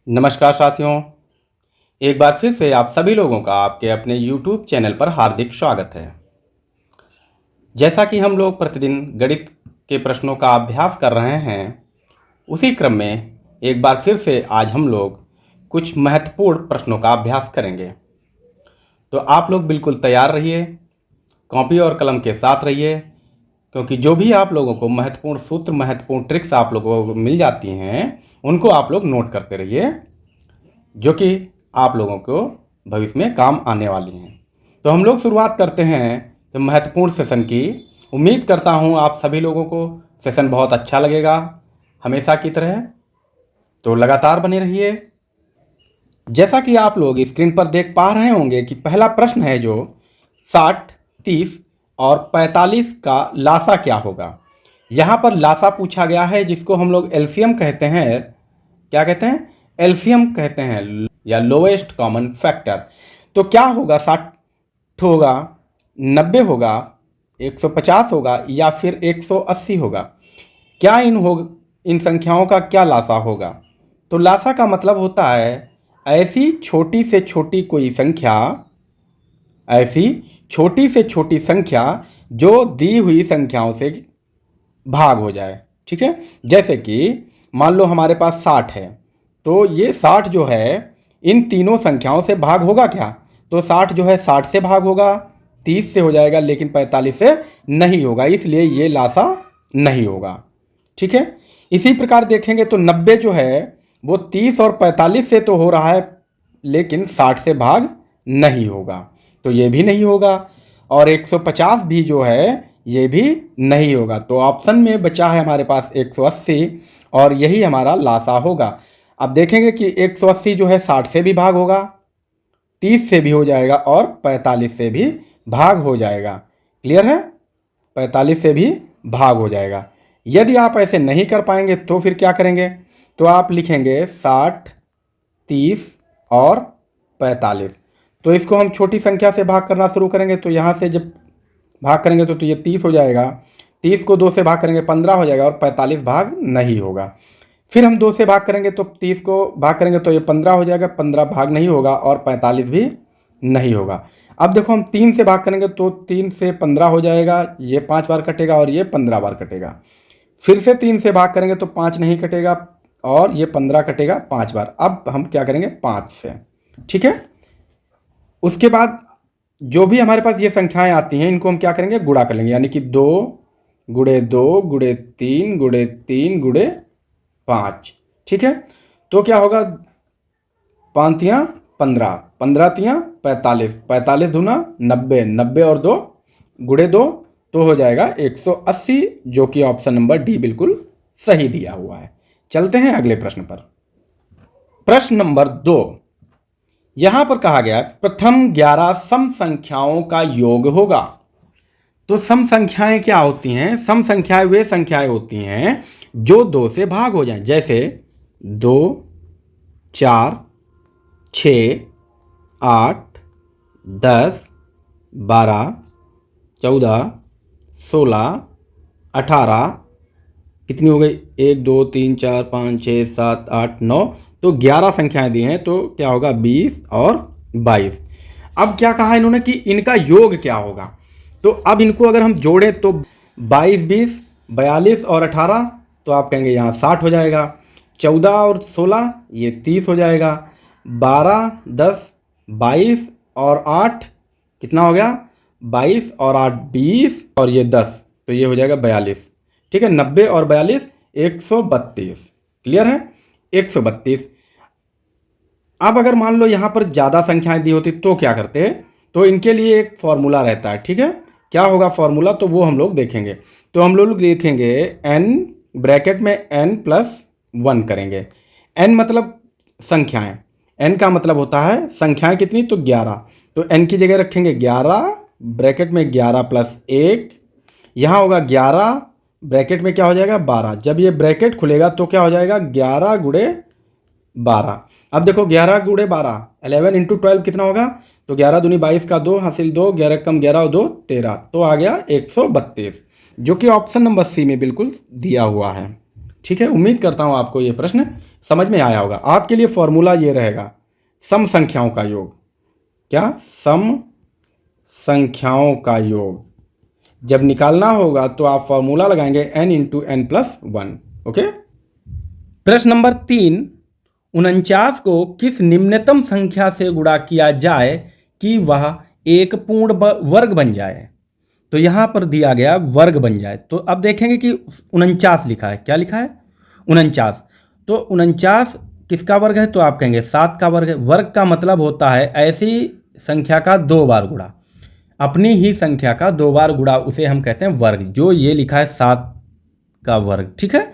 नमस्कार साथियों, एक बार फिर से आप सभी लोगों का आपके अपने YouTube चैनल पर हार्दिक स्वागत है। जैसा कि हम लोग प्रतिदिन गणित के प्रश्नों का अभ्यास कर रहे हैं, उसी क्रम में एक बार फिर से आज हम लोग कुछ महत्वपूर्ण प्रश्नों का अभ्यास करेंगे। तो आप लोग बिल्कुल तैयार रहिए, कॉपी और कलम के साथ रहिए, क्योंकि जो भी आप लोगों को महत्वपूर्ण सूत्र, महत्वपूर्ण ट्रिक्स आप लोगों को मिल जाती हैं, उनको आप लोग नोट करते रहिए, जो कि आप लोगों को भविष्य में काम आने वाली हैं। तो हम लोग शुरुआत करते हैं तो महत्वपूर्ण सेशन की। उम्मीद करता हूँ आप सभी लोगों को सेशन बहुत अच्छा लगेगा, हमेशा की तरह। तो लगातार बने रहिए। जैसा कि आप लोग स्क्रीन पर देख पा रहे होंगे कि पहला प्रश्न है जो 60, 30 और 45 का लासा क्या होगा। यहाँ पर लासा पूछा गया है, जिसको हम लोग एलसीएम कहते हैं। क्या कहते हैं? एलसीएम कहते हैं, या लोएस्ट कॉमन फैक्टर। तो क्या होगा? 60 होगा, 90 होगा, 150 होगा या फिर 180 होगा। क्या इन संख्याओं का क्या लासा होगा? तो लासा का मतलब होता है ऐसी छोटी से छोटी कोई संख्या, ऐसी छोटी से छोटी संख्या जो दी हुई संख्याओं से भाग हो जाए। ठीक है, जैसे कि मान लो हमारे पास 60 है, तो ये 60 जो है इन तीनों संख्याओं से भाग होगा क्या? तो 60 जो है 60 से भाग होगा, 30 से हो जाएगा, लेकिन 45 से नहीं होगा, इसलिए ये लासा नहीं होगा। ठीक है, इसी प्रकार देखेंगे तो 90 जो है वो 30 और 45 से तो हो रहा है, लेकिन 60 से भाग नहीं होगा, तो ये भी नहीं होगा। और 150 भी जो है ये भी नहीं होगा। तो ऑप्शन में बचा है हमारे पास 180, और यही हमारा लासा होगा। अब देखेंगे कि 180 जो है 60 से भी भाग होगा, 30 से भी हो जाएगा और 45 से भी भाग हो जाएगा। क्लियर है? 45 से भी भाग हो जाएगा। यदि आप ऐसे नहीं कर पाएंगे तो फिर क्या करेंगे? तो आप लिखेंगे 60, 30 और 45। तो इसको हम छोटी संख्या से भाग करना शुरू करेंगे। तो यहाँ से जब भाग करेंगे तो ये 30 हो जाएगा, 30 को 2 से भाग करेंगे 15 हो जाएगा, और 45 भाग नहीं होगा। फिर हम 2 से भाग करेंगे तो 30 को भाग करेंगे तो ये 15 हो जाएगा, 15 भाग नहीं होगा, और 45 भी नहीं होगा। अब देखो हम 3 से भाग करेंगे तो 3 से 15 हो जाएगा, ये 5 बार कटेगा और ये 15 बार कटेगा। फिर से 3 से भाग करेंगे तो 5 नहीं कटेगा, और ये 15 कटेगा 5 बार। अब हम क्या करेंगे? 5 से। ठीक है, उसके बाद जो भी हमारे पास ये संख्याएं आती हैं, इनको हम क्या करेंगे? गुणा कर लेंगे, यानी कि 2 गुणे 2 गुणे 3 गुणे 3 गुणे 5। ठीक है, तो क्या होगा? 5 तियाँ 15, 15 तियाँ 45, 45 दूना 90, 90 और 2 गुणे 2, तो हो जाएगा 180, जो कि ऑप्शन नंबर डी बिल्कुल सही दिया हुआ है। चलते हैं अगले प्रश्न पर। प्रश्न नंबर 2, यहां पर कहा गया प्रथम 11 सम संख्याओं का योग होगा। तो सम संख्याएं क्या होती हैं? सम संख्याएं वे संख्याएं होती हैं जो 2 से भाग हो जाएं, जैसे 2, 4, 6, 8, 10, 12, 14, 16, 18, कितनी हो गई? 1, 2, 3, 4, 5, 6, 7, 8, 9, तो 11 संख्याएं दी हैं, तो क्या होगा? 20 और 22। अब क्या कहा इन्होंने कि इनका योग क्या होगा? तो अब इनको अगर हम जोड़ें तो 22, 20, 42 और 18, तो आप कहेंगे यहाँ 60 हो जाएगा। 14 और 16 ये 30 हो जाएगा। 12, 10, 22 और 8 कितना हो गया? 22 और 8 20, और ये 10, तो ये हो जाएगा 42। ठीक है, 90 और 42 132। क्लियर है? 132। अब अगर मान लो यहाँ पर ज़्यादा संख्याएं दी होती तो क्या करते? तो इनके लिए एक फॉर्मूला रहता है। ठीक है, क्या होगा फॉर्मूला? तो वो हम लोग देखेंगे। तो हम लोग देखेंगे n, ब्रैकेट में n+1 करेंगे। n मतलब संख्याएं, n का मतलब होता है संख्याएं कितनी? तो 11। तो n की जगह रखेंगे 11, ब्रैकेट में 11+1, यहाँ होगा 11, ब्रैकेट में क्या हो जाएगा? 12। जब ये ब्रैकेट खुलेगा तो क्या हो जाएगा? 11 गुणे 12। अब देखो 11 गुणे 12, 11 इंटू 12 कितना होगा? तो 11 दूनी 22 का 2 हासिल 2, 11 कम 11 और 2 13, तो आ गया 132, जो कि ऑप्शन नंबर सी में बिल्कुल दिया हुआ है। ठीक है, उम्मीद करता हूँ आपको ये प्रश्न समझ में आया होगा। आपके लिए फॉर्मूला ये रहेगा, सम संख्याओं का योग। क्या? सम संख्याओं का योग जब निकालना होगा तो आप फॉर्मूला लगाएंगे n into n plus 1। Okay. प्रश्न नंबर 3, 49 को किस निम्नतम संख्या से गुणा किया जाए कि वह एक पूर्ण वर्ग बन जाए? तो यहां पर दिया गया वर्ग बन जाए। तो अब देखेंगे कि 49 लिखा है। क्या लिखा है? 49। तो 49 किसका वर्ग है? तो आप कहेंगे 7 का वर्ग है। वर्ग का मतलब होता है ऐसी संख्या का 2 बार गुणा, अपनी ही संख्या का 2 बार गुणा, उसे हम कहते हैं वर्ग। जो ये लिखा है 7 का वर्ग, ठीक है।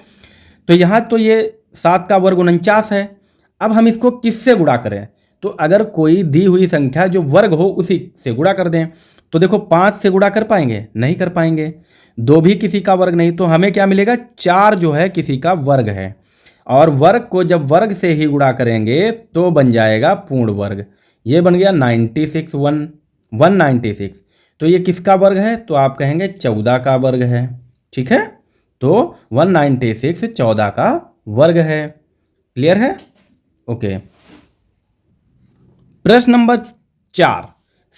तो यहाँ तो ये 7 का वर्ग 49 है। अब हम इसको किससे गुणा करें? तो अगर कोई दी हुई संख्या जो वर्ग हो उसी से गुणा कर दें। तो देखो 5 से गुणा कर पाएंगे? नहीं कर पाएंगे। 2 भी किसी का वर्ग नहीं, तो हमें क्या मिलेगा? 4 जो है किसी का वर्ग है। और वर्ग को जब वर्ग से ही गुणा करेंगे तो बन जाएगा पूर्ण वर्ग। ये बन गया 96, 196। तो ये किसका वर्ग है? तो आप कहेंगे 14 का वर्ग है, ठीक है। तो 196 14 का वर्ग है। क्लियर है? ओके। प्रश्न नंबर 4,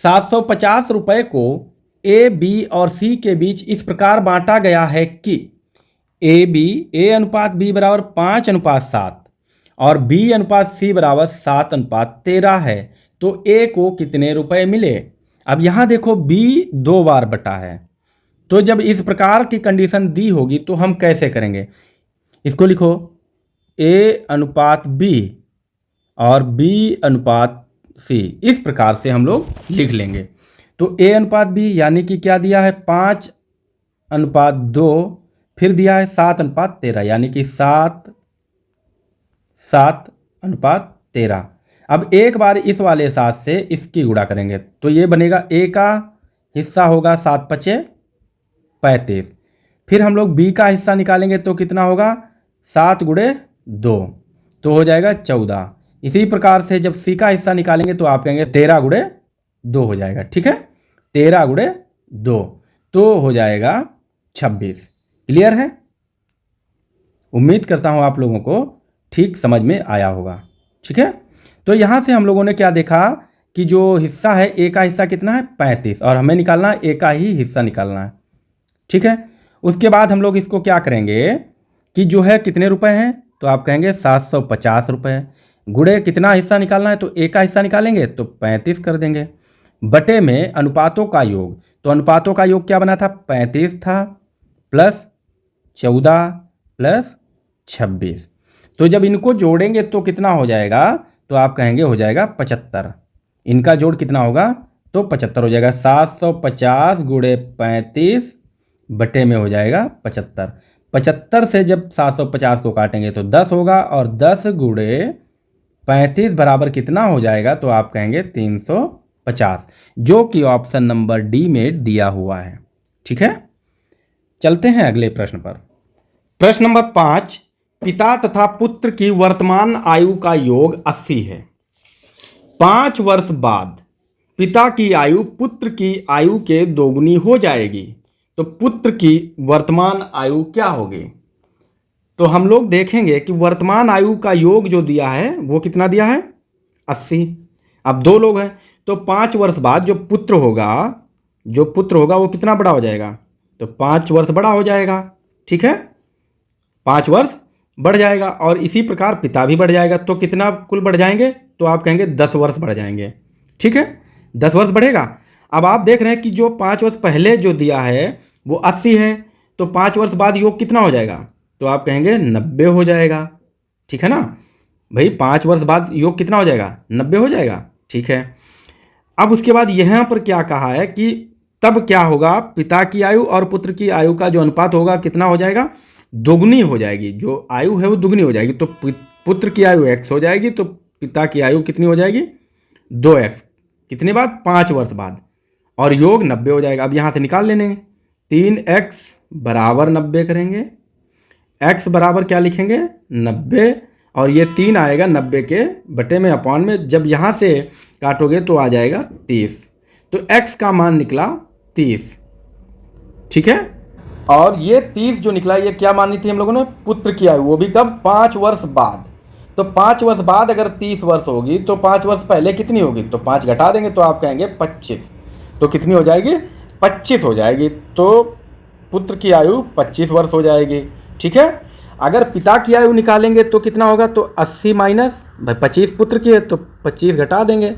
750 रुपए को ए, बी और सी के बीच इस प्रकार बांटा गया है कि ए अनुपात बी बराबर 5:7 और बी अनुपात सी बराबर 7:13 है। तो ए को कितने रुपए मिले? अब यहां देखो बी 2 बार बटा है। तो जब इस प्रकार की कंडीशन दी होगी तो हम कैसे करेंगे? इसको लिखो ए अनुपात बी और बी अनुपात सी, इस प्रकार से हम लोग लिख लेंगे। तो ए अनुपात बी यानी कि क्या दिया है? 5:2, फिर दिया है 7:13 यानी कि 7:13। अब एक बार इस वाले 7 से इसकी गुणा करेंगे तो ये बनेगा, ए का हिस्सा होगा 7×5 = 35। फिर हम लोग बी का हिस्सा निकालेंगे तो कितना होगा? 7×2 तो हो जाएगा 14। इसी प्रकार से जब सी का हिस्सा निकालेंगे तो आप कहेंगे 13×2 हो जाएगा, ठीक है। 13×2 तो हो जाएगा 26। क्लियर है? उम्मीद करता हूं आप लोगों को ठीक समझ में आया होगा, ठीक है। तो यहां से हम लोगों ने क्या देखा कि जो हिस्सा है, ए का हिस्सा कितना है? 35, और हमें निकालना है ए का ही हिस्सा निकालना है, ठीक है। उसके बाद हम लोग इसको क्या करेंगे कि जो है कितने रुपए हैं? तो आप कहेंगे 750 रुपए। गुणे कितना हिस्सा निकालना है? तो ए का हिस्सा निकालेंगे तो 35 कर देंगे। बटे में अनुपातों का योग, तो अनुपातों का योग क्या बना था? 35 था प्लस 14 प्लस 26। तो जब इनको जोड़ेंगे तो कितना हो जाएगा? तो आप कहेंगे हो जाएगा 75। इनका जोड़ कितना होगा? तो 75 हो जाएगा। 750 गुणे 35 बटे में हो जाएगा 75। 75 से जब 750 को काटेंगे तो 10 होगा, और 10 गुणे 35 बराबर कितना हो जाएगा? तो आप कहेंगे 350, जो कि ऑप्शन नंबर डी में दिया हुआ है, ठीक है। चलते हैं अगले प्रश्न पर। प्रश्न नंबर 5, पिता तथा पुत्र की वर्तमान आयु का योग 80 है। 5 वर्ष बाद पिता की आयु पुत्र की आयु के दोगुनी हो जाएगी, तो पुत्र की वर्तमान आयु क्या होगी? तो हम लोग देखेंगे कि वर्तमान आयु का योग जो दिया है वो कितना दिया है? 80। अब 2 लोग हैं तो 5 वर्ष बाद जो पुत्र होगा वो कितना बड़ा हो जाएगा? तो 5 वर्ष बड़ा हो जाएगा, ठीक है। 5 वर्ष बढ़ जाएगा, और इसी प्रकार पिता भी बढ़ जाएगा। तो कितना कुल बढ़ जाएंगे? तो आप कहेंगे 10 वर्ष बढ़ जाएंगे, ठीक है। 10 वर्ष बढ़ेगा। अब आप देख रहे हैं कि जो 5 वर्ष पहले जो दिया है वो 80 है, तो 5 वर्ष बाद योग कितना हो जाएगा? तो आप कहेंगे 90 हो जाएगा, ठीक है ना भाई। 5 वर्ष बाद योग कितना हो जाएगा? 90 हो जाएगा, ठीक है। अब उसके बाद यहाँ पर क्या कहा है कि तब क्या होगा? पिता की आयु और पुत्र की आयु का जो अनुपात होगा कितना हो जाएगा? दोगुनी हो जाएगी। जो आयु है वो दुगनी हो जाएगी। तो पुत्र की आयु x हो जाएगी, तो पिता की आयु कितनी हो जाएगी? 2x। कितने बाद? 5 वर्ष बाद। और योग 90 हो जाएगा। अब यहाँ से निकाल लेंगे। 3x बराबर 90 करेंगे। x बराबर क्या लिखेंगे? 90, और ये 3 आएगा 90 के बटे में अपॉन में। जब यहाँ से काटोगे तो आ जाएगा 30। तो x का मान निकला 30, ठीक है। और ये 30 जो निकला, ये क्या मानी थी हम लोगों ने? पुत्र की आयु, वो भी कब? 5 वर्ष बाद। तो 5 वर्ष बाद अगर 30 वर्ष होगी तो 5 वर्ष पहले कितनी होगी, तो 5 घटा देंगे तो आप कहेंगे 25। तो कितनी हो जाएगी, 25 हो जाएगी। तो पुत्र की आयु 25 वर्ष हो जाएगी। ठीक है। अगर पिता की आयु निकालेंगे तो कितना होगा, तो 80 माइनस भाई 25 पुत्र की है तो 25 घटा देंगे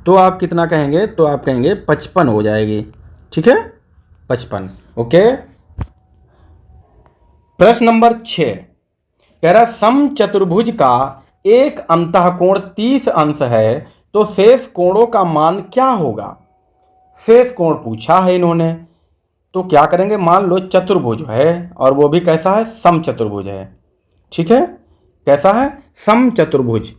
तो आप कितना कहेंगे, तो आप कहेंगे 55 हो जाएगी। ठीक है, 55। ओके। प्रश्न नंबर 6 कह रहा समचतुर्भुज का एक अंतःकोण 30 अंश है तो शेष कोणों का मान क्या होगा। शेष कोण पूछा है इन्होंने, तो क्या करेंगे, मान लो चतुर्भुज है और वो भी कैसा है, समचतुर्भुज है। ठीक है, कैसा है, समचतुर्भुज।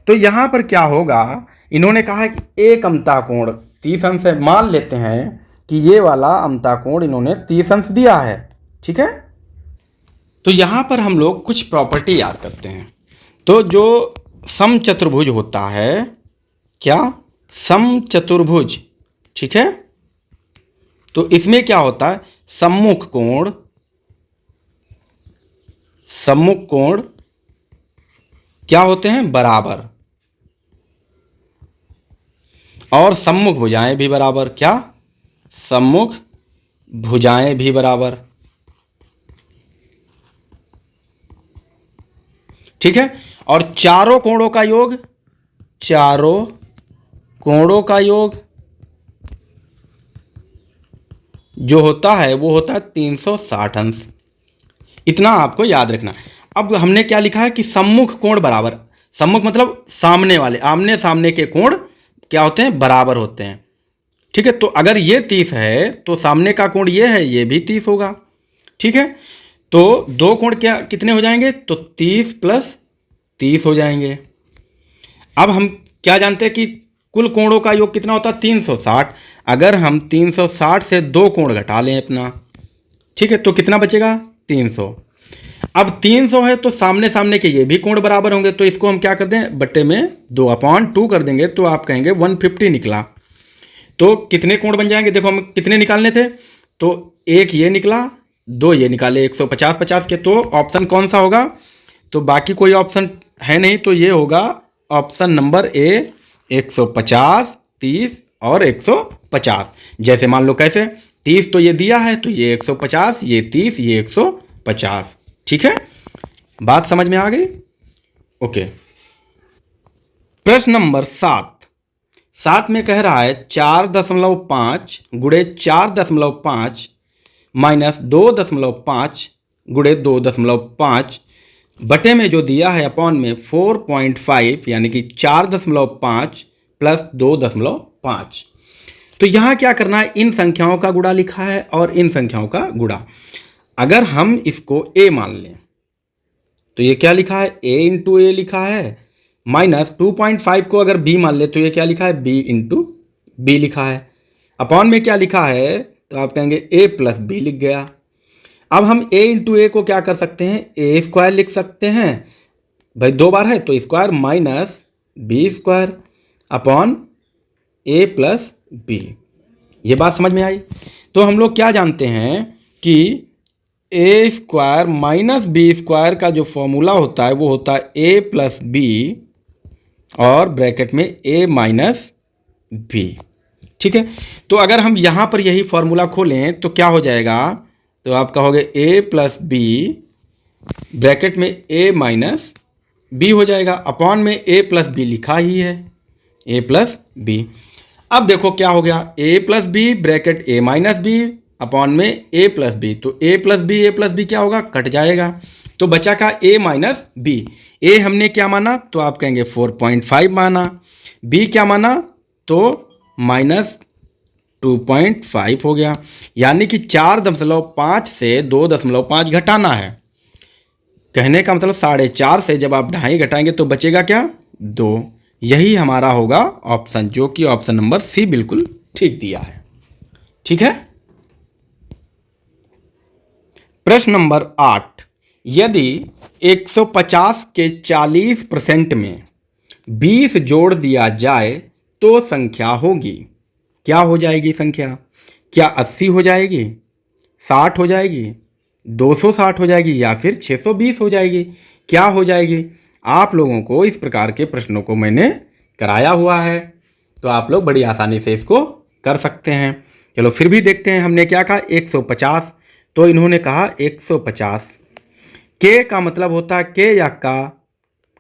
तो यहां पर क्या होगा, इन्होंने कहा है कि एक अंतःकोण 30 अंश है, मान लेते हैं कि ये वाला अंतःकोण इन्होंने 30 अंश दिया है। ठीक है। तो यहां पर हम लोग कुछ प्रॉपर्टी याद करते हैं। तो जो समचतुर्भुज होता है, क्या, समचतुर्भुज, ठीक है, तो इसमें क्या होता है, सम्मुख कोण क्या होते हैं, बराबर, और सम्मुख भुजाएं भी बराबर। क्या, सम्मुख भुजाएं भी बराबर। ठीक है। और चारों कोणों का योग जो होता है वो होता है 360 अंश। इतना आपको याद रखना। अब हमने क्या लिखा है कि सम्मुख कोण बराबर, सम्मुख मतलब सामने वाले, आमने सामने के कोण क्या होते हैं, बराबर होते हैं। ठीक है। तो अगर ये 30 है तो सामने का कोण ये है, ये भी 30 होगा। ठीक है। तो दो कोण क्या कितने हो जाएंगे, तो 30 प्लस 30 हो जाएंगे। अब हम क्या जानते हैं कि कुल कोणों का योग कितना होता है, 360। अगर हम 360 से दो कोण घटा लें अपना, ठीक है, तो कितना बचेगा, 300। अब 300 है तो सामने सामने के ये भी कोण बराबर होंगे, तो इसको हम क्या कर दें, बट्टे में 2/2 कर देंगे तो आप कहेंगे 150 निकला। तो कितने कोण बन जाएंगे, देखो हम कितने निकालने थे, तो एक ये निकला, दो ये निकाले, 150-50 के। तो ऑप्शन कौन सा होगा, तो बाकी कोई ऑप्शन है नहीं, तो ये होगा ऑप्शन नंबर ए, 150, 30 और 150। जैसे मान लो कैसे, 30 तो ये दिया है तो ये 150, ये 30, ये 150। ठीक है, बात समझ में आ गई। ओके। प्रश्न नंबर 7 में कह रहा है 4.5 गुणे 4.5 माइनस 2.5 गुणे 2.5 बटे में जो दिया है अपॉन में 4.5 यानी कि 4.5 प्लस 2.5। तो यहाँ क्या करना है, इन संख्याओं का गुणा लिखा है और इन संख्याओं का गुणा। अगर हम इसको a मान लें तो ये क्या लिखा है, a इंटू ए लिखा है, माइनस 2.5 को अगर b मान ले तो ये क्या लिखा है, b इंटू बी लिखा है। अपॉन में क्या लिखा है, तो आप कहेंगे a प्लस बी लिख गया। अब हम a इंटू ए को क्या कर सकते हैं, ए स्क्वायर लिख सकते हैं, भाई दो बार है तो square, minus B square upon A plus B. ये बात समझ में आई। तो हम लोग क्या जानते हैं कि ए स्क्वायर माइनस बी स्क्वायर का जो फॉर्मूला होता है वो होता है ए प्लस बी और ब्रैकेट में ए माइनस बी। ठीक है। तो अगर हम यहाँ पर यही फॉर्मूला खोलें तो क्या हो जाएगा, तो आप कहोगे ए प्लस बी ब्रैकेट में ए माइनस बी हो जाएगा, अपॉन में ए प्लस बी लिखा ही है, ए प्लस बी। अब देखो क्या हो गया, ए प्लस बी ब्रैकेट ए माइनस बी अपॉन में ए प्लस बी। तो ए प्लस बी क्या होगा, कट जाएगा, तो बचा का ए माइनस बी। ए हमने क्या माना, तो आप कहेंगे 4.5 माना, बी क्या माना, तो माइनस 2.5 हो गया। यानी कि 4.5 से 2.5 घटाना है। कहने का मतलब 4.5 से जब आप 2.5 घटाएंगे तो बचेगा क्या, 2। यही हमारा होगा ऑप्शन, जो कि ऑप्शन नंबर सी बिल्कुल ठीक दिया है। ठीक है। प्रश्न नंबर 8, यदि 150 के 40% में 20 जोड़ दिया जाए तो संख्या होगी, क्या हो जाएगी संख्या, क्या 80 हो जाएगी, 60 हो जाएगी, 260 हो जाएगी या फिर 620 हो जाएगी, क्या हो जाएगी। आप लोगों को इस प्रकार के प्रश्नों को मैंने कराया हुआ है, तो आप लोग बड़ी आसानी से इसको कर सकते हैं। चलो फिर भी देखते हैं, हमने क्या कहा 150, तो इन्होंने कहा 150। के का मतलब होता है के या का,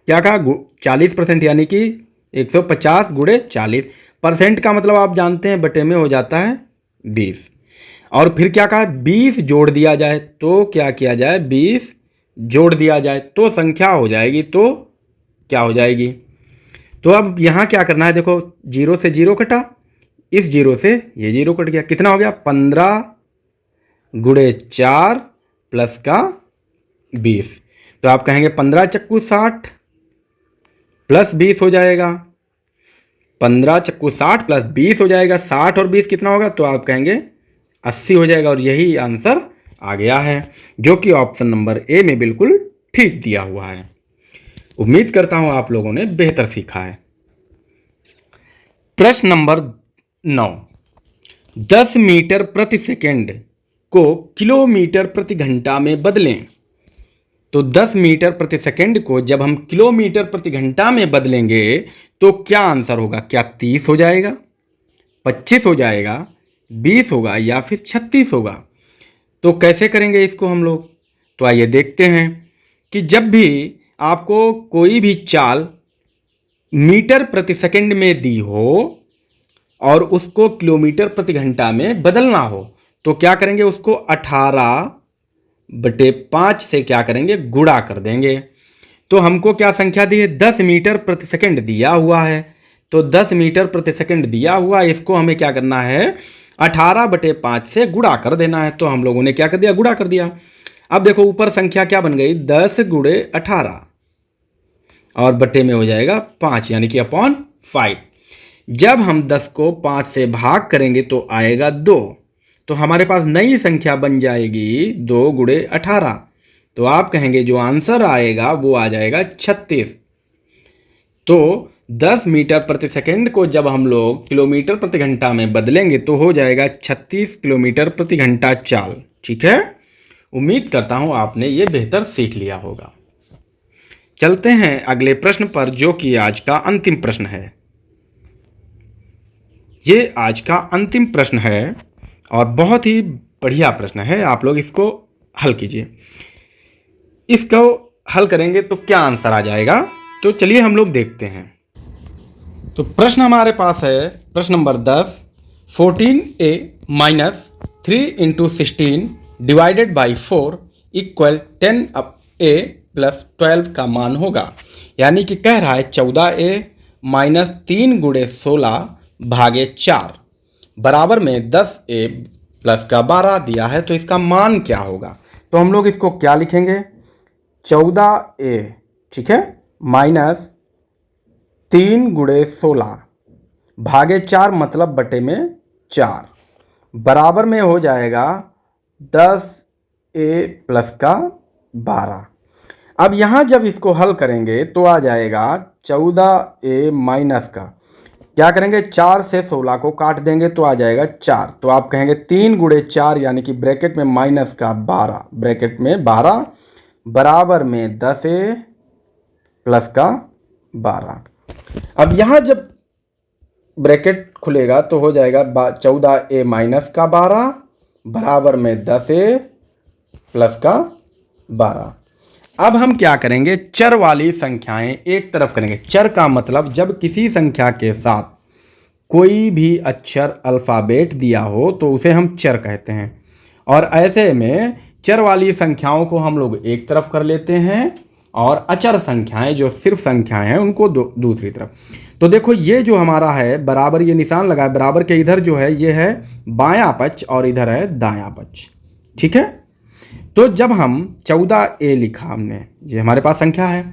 क्या कहा 40%, यानी कि 150 गुणे 40। परसेंट का मतलब आप जानते हैं बटे में हो जाता है 20। और फिर क्या कहा 20 जोड़ दिया जाए, तो क्या किया जाए 20 जोड़ दिया जाए तो संख्या हो जाएगी, तो क्या हो जाएगी। तो अब यहाँ क्या करना है, देखो 0 से 0 कटा, इस 0 से ये 0 कट गया, कितना हो गया 15 गुणे 4 प्लस का 20। तो आप कहेंगे 15 चक्कू 60 प्लस 20 हो जाएगा, 15 चक्कू 60 प्लस 20 हो जाएगा, 60 और 20 कितना होगा, तो आप कहेंगे 80 हो जाएगा। और यही आंसर आ गया है, जो कि ऑप्शन नंबर ए में बिल्कुल ठीक दिया हुआ है। उम्मीद करता हूं आप लोगों ने बेहतर सीखा है। प्रश्न नंबर 9, 10 मीटर प्रति सेकंड को किलोमीटर प्रति घंटा में बदलें। तो 10 मीटर प्रति सेकंड को जब हम किलोमीटर प्रति घंटा में बदलेंगे तो क्या आंसर होगा, क्या 30 हो जाएगा, 25 हो जाएगा, 20 होगा या फिर 36 होगा। तो कैसे करेंगे इसको हम लोग, तो आइए देखते हैं कि जब भी आपको कोई भी चाल मीटर प्रति सेकंड में दी हो और उसको किलोमीटर प्रति घंटा में बदलना हो, तो क्या करेंगे, उसको 18/5 से क्या करेंगे, गुणा कर देंगे। तो हमको क्या संख्या दी है, 10 मीटर प्रति सेकंड दिया हुआ है। तो 10 मीटर प्रति सेकंड दिया हुआ, इसको हमें क्या करना है, 18/5 से गुणा कर देना है। तो हम लोगों ने क्या कर दिया, गुणा कर दिया। अब देखो ऊपर संख्या क्या बन गई, 10 गुणे 18 और बटे में हो जाएगा 5, यानी कि अपॉन 5। जब हम 10 को 5 से भाग करेंगे तो आएगा 2, तो हमारे पास नई संख्या बन जाएगी 2 गुणे 18। तो आप कहेंगे जो आंसर आएगा वो आ जाएगा 36। तो 10 मीटर प्रति सेकंड को जब हम लोग किलोमीटर प्रति घंटा में बदलेंगे तो हो जाएगा 36 किलोमीटर प्रति घंटा चाल। ठीक है, उम्मीद करता हूं आपने ये बेहतर सीख लिया होगा। चलते हैं अगले प्रश्न पर, जो कि आज का अंतिम प्रश्न है। ये आज का अंतिम प्रश्न है और बहुत ही बढ़िया प्रश्न है, आप लोग इसको हल कीजिए। इसको हल करेंगे तो क्या आंसर आ जाएगा, तो चलिए हम लोग देखते हैं। तो प्रश्न हमारे पास है प्रश्न number 10, 14a minus 3 × 16 divided by 4 equal 10a plus 12 का मान होगा। यानी कि कह रहा है 14a माइनस 3 गुणे 16 भागे 4 बराबर में 10a प्लस का 12 दिया है, तो इसका मान क्या होगा। तो हम लोग इसको क्या लिखेंगे, 14a, ठीक है, माइनस 3 गुणे 16 भागे 4 मतलब बटे में 4 बराबर में हो जाएगा 10a प्लस का 12। अब यहाँ जब इसको हल करेंगे तो आ जाएगा 14a माइनस का, क्या करेंगे 4 से 16 को काट देंगे तो आ जाएगा 4। तो आप कहेंगे 3 गुणे 4 यानी कि ब्रैकेट में माइनस का 12, ब्रैकेट में 12 बराबर में 10a प्लस का 12। अब यहाँ जब ब्रैकेट खुलेगा तो हो जाएगा 14a माइनस का 12 बराबर में 10a प्लस का 12। अब हम क्या करेंगे, चर वाली संख्याएं एक तरफ करेंगे। चर का मतलब जब किसी संख्या के साथ कोई भी अक्षर अल्फ़ाबेट दिया हो तो उसे हम चर कहते हैं, और ऐसे में चर वाली संख्याओं को हम लोग एक तरफ कर लेते हैं और अचर संख्याएं जो सिर्फ संख्याएं हैं उनको दूसरी तरफ। तो देखो ये जो हमारा है बराबर, ये निशान लगा है, बराबर के इधर जो है ये है बायां पक्ष और इधर है दायां पक्ष। ठीक है, तो जब हम 14a लिखा हमने, ये हमारे पास संख्या है,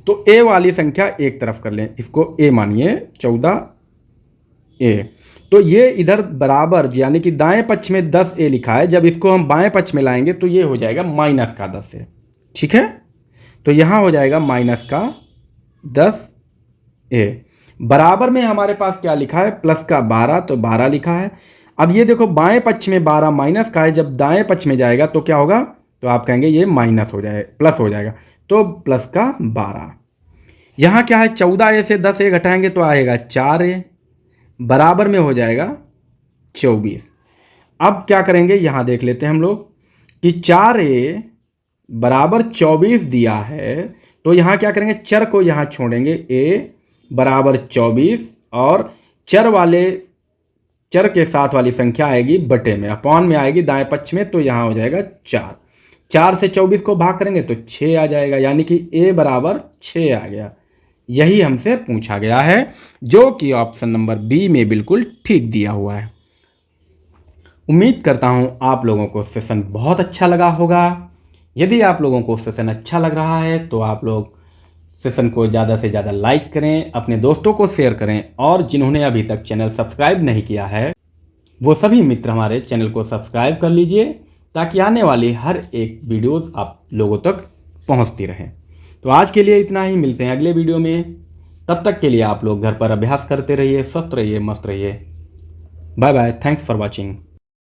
तो a वाली संख्या एक तरफ कर लें, इसको a मानिए 14a। तो ये इधर बराबर यानी कि दाएं पक्ष में 10a लिखा है, जब इसको हम बाएं पक्ष में लाएंगे तो ये हो जाएगा माइनस का 10 से। ठीक है, तो यहाँ हो जाएगा माइनस का 10a बराबर में हमारे पास क्या लिखा है, प्लस का 12, तो 12 लिखा है। अब ये देखो बाएं पक्ष में 12 माइनस का है, जब दाएं पक्ष में जाएगा तो क्या होगा, तो आप कहेंगे ये माइनस हो जाए, प्लस हो जाएगा, तो प्लस का 12। यहाँ क्या है 14a से 10a घटाएंगे तो आएगा 4a, बराबर में हो जाएगा 24। अब क्या करेंगे, यहाँ देख लेते हैं हम लोग कि 4a बराबर 24 दिया है, तो यहाँ क्या करेंगे, चर को यहाँ छोड़ेंगे, a बराबर 24 और चर के साथ वाली संख्या आएगी बटे में, अपॉन में आएगी दाएं पक्ष में, तो यहाँ हो जाएगा 4। 4 से 24 को भाग करेंगे तो 6 आ जाएगा, यानी कि a बराबर 6 आ गया। यही हमसे पूछा गया है, जो कि ऑप्शन नंबर बी में बिल्कुल ठीक दिया हुआ है। उम्मीद करता हूं आप लोगों को सेशन बहुत अच्छा लगा होगा। यदि आप लोगों को सेशन अच्छा लग रहा है तो आप लोग सेशन को ज़्यादा से ज़्यादा लाइक करें, अपने दोस्तों को शेयर करें, और जिन्होंने अभी तक चैनल सब्सक्राइब नहीं किया है वो सभी मित्र हमारे चैनल को सब्सक्राइब कर लीजिए, ताकि आने वाली हर एक वीडियोज़ आप लोगों तक पहुंचती रहें। तो आज के लिए इतना ही, मिलते हैं अगले वीडियो में। तब तक के लिए आप लोग घर पर अभ्यास करते रहिए, स्वस्थ रहिए, मस्त रहिए। Bye bye, thanks for watching.